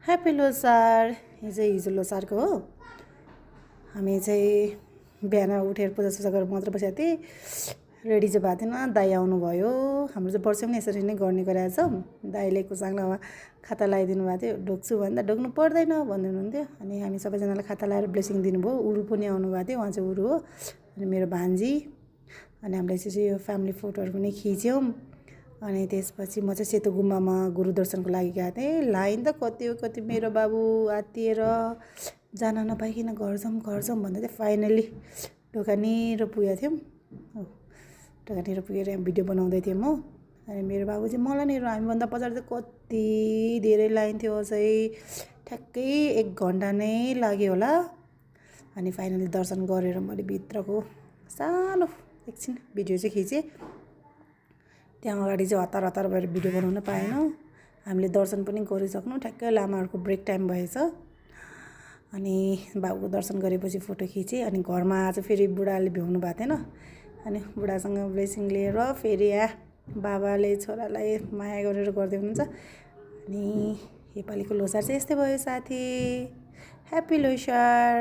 Happy Losar. यो चाहिँ हिजो लोसारको हो। हामी चाहिँ बिहान उठेर पूजासुजा गरेर मात्र बसेको थिएँ, रेडी चाहिँ भएको थिएन। दाइ आउनुभयो। हाम्रो चाहिँ वर्षमा यसरी नै गर्ने गरेको छ। दाइले कुसाङलामा खाता लगाइदिनु भएको थियो। ढोग्छु भन्दा ढोग्नु पर्दैन भन्दै हुनुहुन्थ्यो। अनि हामी सबैजनालाई खाता लगाएर ब्लेसिङ दिनुभयो। उरु पनि आउनुभएको थियो, उहाँ चाहिँ उरु हो। अनि मेरो भान्जी। अनि हामीले चाहिँ यो फ्यामिली फोटोहरू पनि खिच्यौँ। अनि त्यसपछि म चाहिँ सेतो गुम्बामा गुरु दर्शनको लागि गएको थिएँ। लाइन त कति हो कति, मेरो बाबु आत्तिएर जान नपाइकन घर जाउँ भन्दा चाहिँ फाइनल्ली ढोकानिर पुगेको थियौँ। ढोकानिर पुगेर यहाँ भिडियो बनाउँदै थिएँ म। अनि मेरो बाबु चाहिँ मलाई नि हामीभन्दा पछाडि चाहिँ कति धेरै लाइन थियो अझै, ठ्याक्कै 1 घन्टा नै लाग्यो होला। अनि फाइनली दर्शन गरेर मैले भित्रको सानो एकछिन भिडियो चाहिँ खिचेँ। त्यहाँ अगाडि चाहिँ हतार भएर भिडियो बनाउन पाएनौँ। हामीले दर्शन पनि गरिसक्नु, ठ्याक्कै लामाहरूको ब्रेक टाइम भएछ। अनि बाबुको दर्शन गरेपछि फोटो खिचेँ। अनि घरमा आज फेरि बुढाले भ्याउनु भएको थिएन। अनि बुढासँग ब्लेसिङ लिएर फेरि बाबाले छोरालाई माया गरेर गर्दै हुनुहुन्छ। अनि योपालिको लोसार चाहिँ यस्तै भयो साथी। ह्याप्पी लोसार।